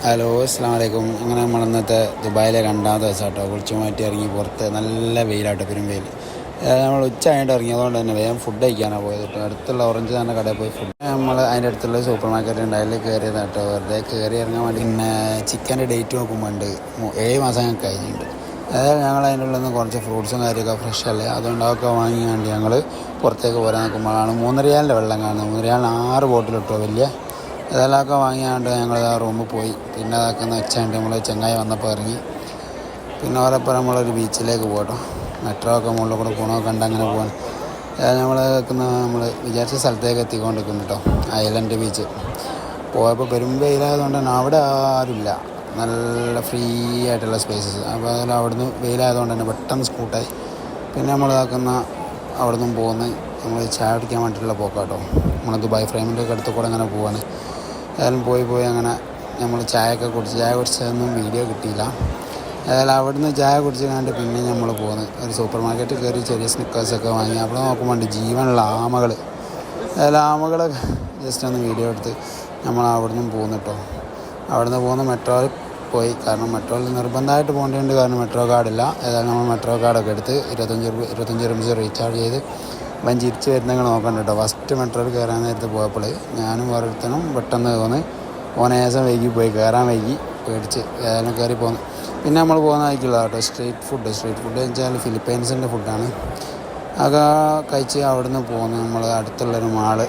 Hello അസ്സലാമു അലൈക്കും. അങ്ങനെ നമ്മൾ ഇന്നത്തെ ദുബായിലെ രണ്ടാമത്തെ ദിവസം കേട്ടോ. കുളിച്ചു മാറ്റി ഇറങ്ങി പുറത്ത് നല്ല വെയിലാട്ടോ, പെരും വെയിൽ. നമ്മൾ ഉച്ച കഴിഞ്ഞിട്ട് ഇറങ്ങിയതുകൊണ്ട് തന്നെ വേഗം ഫുഡ് കഴിക്കാനാണ് പോയത് കേട്ടോ. അടുത്തുള്ള ഓറഞ്ച് തന്നെ കടയിൽ പോയി ഫുഡ് നമ്മൾ അതിൻ്റെ അടുത്തുള്ള സൂപ്പർ മാർക്കറ്റ് ഉണ്ട്, അതിൽ കയറിയത് കേട്ടോ. വെറുതെ കയറി ഇറങ്ങാൻ വേണ്ടി. പിന്നെ ചിക്കൻ്റെ ഡേറ്റ് നോക്കുമ്പോൾ ഉണ്ട് 7 മാസം ഞങ്ങൾക്ക് കഴിഞ്ഞിട്ടുണ്ട്. അതായത് ഞങ്ങൾ അതിൻ്റെ ഉള്ളിൽ നിന്ന് കുറച്ച് ഫ്രൂട്ട്സും കാര്യമൊക്കെ ഫ്രഷ് അല്ലേ, അതുകൊണ്ട് അതൊക്കെ വാങ്ങിയാണ്ട് ഞങ്ങൾ പുറത്തേക്ക് പോരാൻ നോക്കുമ്പോഴാണ് 3 റിയാലിൻ്റെ വെള്ളം കാണുന്നത്. 3 റിയാലിന് 6 ബോട്ടിലിട്ടോ വലിയ. ഇതെല്ലാമൊക്കെ വാങ്ങിയാണ്ട് ഞങ്ങൾ ആ റൂമിൽ പോയി. പിന്നെ അതൊക്കെ വെച്ചാണ്ട് നമ്മൾ ചെങ്ങായി വന്നപ്പോൾ ഇറങ്ങി. പിന്നെ ഓരപ്പം നമ്മളൊരു ബീച്ചിലേക്ക് പോകട്ടോ. മെട്രോ ഒക്കെ മുകളിൽ കൂടെ പോകണമൊക്കെ കണ്ട് അങ്ങനെ പോകാൻ നമ്മൾ വിചാരിച്ച സ്ഥലത്തേക്ക് എത്തിക്കൊണ്ടിരിക്കുന്നു കേട്ടോ. ഐലൻഡ് ബീച്ച് പോയപ്പോൾ പെരും വെയിലായതുകൊണ്ട് തന്നെ അവിടെ ആരുമില്ല, നല്ല ഫ്രീ ആയിട്ടുള്ള സ്പേസസ്. അപ്പോൾ അതിൽ അവിടുന്ന് വെയിലായതുകൊണ്ട് തന്നെ പെട്ടെന്ന് സ്കൂട്ടായി. പിന്നെ നമ്മൾ അവിടെ നിന്നും പോകുന്ന നമ്മൾ ചായ കുടിക്കാൻ വേണ്ടിയിട്ടുള്ള പോക്കാട്ടോ. നമ്മൾ ദുബായ് ഫ്രെയിമിൻ്റെ ഒക്കെ അടുത്ത് കൂടെ അങ്ങനെ പോവാണ്. ഏതായാലും പോയി അങ്ങനെ നമ്മൾ ചായ കുടിച്ചതൊന്നും വീഡിയോ കിട്ടിയില്ല. ഏതായാലും അവിടുന്ന് ചായ കുടിച്ച് കണ്ട് പിന്നെ നമ്മൾ പോകുന്നത് ഒരു സൂപ്പർ മാർക്കറ്റിൽ കയറി ചെറിയ സ്നിക്കേഴ്സൊക്കെ വാങ്ങി. അവിടെ നോക്കുമ്പോൾ ജീവനുള്ള ആമകൾ. ഏതായാലും ആമകളൊക്കെ ജസ്റ്റ് ഒന്ന് വീഡിയോ എടുത്ത് നമ്മൾ അവിടുന്ന് പോകുന്നു. അവിടുന്ന് പോകുന്ന മെട്രോയിൽ പോയി. കാരണം മെട്രോയിൽ നിർബന്ധമായിട്ട് പോകേണ്ടതുണ്ട്, കാരണം മെട്രോ കാർഡില്ല. ഏതായാലും നമ്മൾ മെട്രോ കാർഡൊക്കെ എടുത്ത് 25 രൂപ റീചാർജ് ചെയ്ത് തിരിച്ച് വരുന്നങ്ങൾ നോക്കണ്ട കേട്ടോ. ഫസ്റ്റ് മെട്രോയിൽ കയറാൻ നേരത്ത് പോയപ്പോൾ ഞാനും ഓരോരുത്തരും പെട്ടെന്ന് തോന്നി ഓനേസം വൈകി പോയി, കയറാൻ വൈകി പേടിച്ച് ഏതായാലും കയറി പോന്നു. പിന്നെ നമ്മൾ പോകുന്ന ആയിരിക്കില്ല കേട്ടോ. സ്ട്രീറ്റ് ഫുഡ് വെച്ചാൽ ഫിലിപ്പൈൻസിൻ്റെ ഫുഡാണ്. അതൊക്കെ കഴിച്ച് അവിടുന്ന് പോകുന്നു. നമ്മൾ അടുത്തുള്ളൊരു മാള്,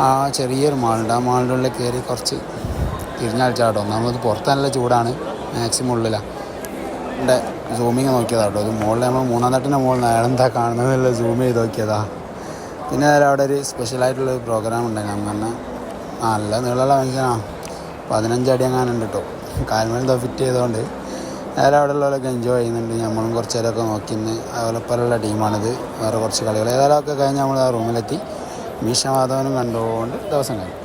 ആ ചെറിയൊരു മാളുണ്ട്, ആ മാളിൻ്റെ ഉള്ളിൽ കയറി കുറച്ച് തിരിഞ്ഞാഴ്ചാട്ടോ. ഒന്നാമത് പുറത്ത് നല്ല ചൂടാണ്, മാക്സിമം ഉള്ളിലാണ്. എൻ്റെ സൂമിങ് നോക്കിയതാട്ടോ. ഇത് മുകളിൽ നമ്മൾ 3-ാം തട്ടിൻ്റെ മുകളിൽ അയാളെന്താ കാണുന്നതെന്നുള്ള സൂം ചെയ്ത് നോക്കിയതാ. പിന്നെ അവിടെ ഒരു സ്പെഷ്യലായിട്ടുള്ളൊരു പ്രോഗ്രാം ഉണ്ടായിരുന്നു. അങ്ങനെ നല്ല നീളമുള്ള മനുഷ്യനാണ്, 15 അടി എങ്ങാനുണ്ട് കേട്ടോ. കാൽമേൽ ഫിറ്റ് ചെയ്തുകൊണ്ട് നേരെ അവിടെ ഉള്ളവരൊക്കെ എൻജോയ് ചെയ്യുന്നുണ്ട്. നമ്മളും കുറച്ച് നേരമൊക്കെ നോക്കിന്ന്. അതുപോലെ പല ടീമാണിത്, വേറെ കുറച്ച് കളികൾ. ഏതായാലും ഒക്കെ കഴിഞ്ഞ് നമ്മൾ ആ റൂമിലെത്തി. മീശ മാധവനും കണ്ടുകൊണ്ട് ദിവസം കഴിഞ്ഞു.